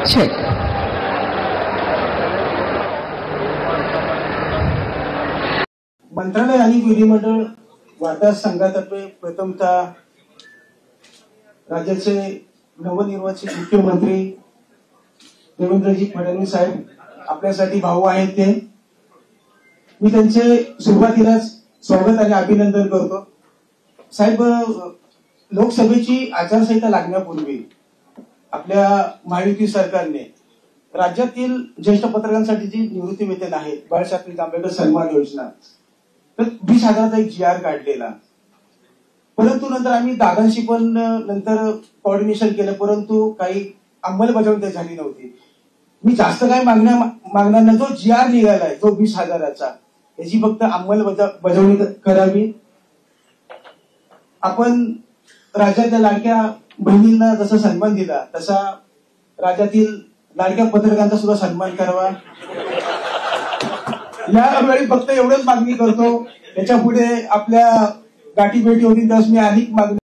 check. मंत्रालय आणि विधिमंडळ वार्ता संघातर्फे प्रथमतः राज्याचे नवनिर्वाचित मुख्यमंत्री देवेंद्रजी फडणवीस साहेब आपल्यासाठी भाऊ आहेत ते मी त्यांचे सुरुवातीलाच स्वागत आणि अभिनंदन करतो। साहेब, लोकसभेची आचारसंहिता लागण्यापूर्वी आपल्या महायुती सरकारने राज्यातील ज्येष्ठ पत्रकारांसाठी जी निवृत्ती वेतन आहे बाळासाहेब आंबेडकर सन्मान योजना तर 20,000चा एक GR काढलेला, परंतु नंतर आम्ही दादांशी पण नंतर कोऑर्डिनेशन केलं, परंतु काही अंमलबजावणी झाली नव्हती। मी जास्त काय मागणार नाही, जो GR निघालाय जो 20,000चा याची फक्त अंमलबजावणी करावी। आपण राज्याच्या लाडक्या बहिणींना जसा सन्मान दिला तसा राज्यातील लाडक्या पत्रकारांचा सुद्धा सन्मान करावा। यावेळी फक्त एवढंच मागणी करतो, त्याच्या पुढे आपल्या गाठीभेटी होती त्यास मी अधिक मागणी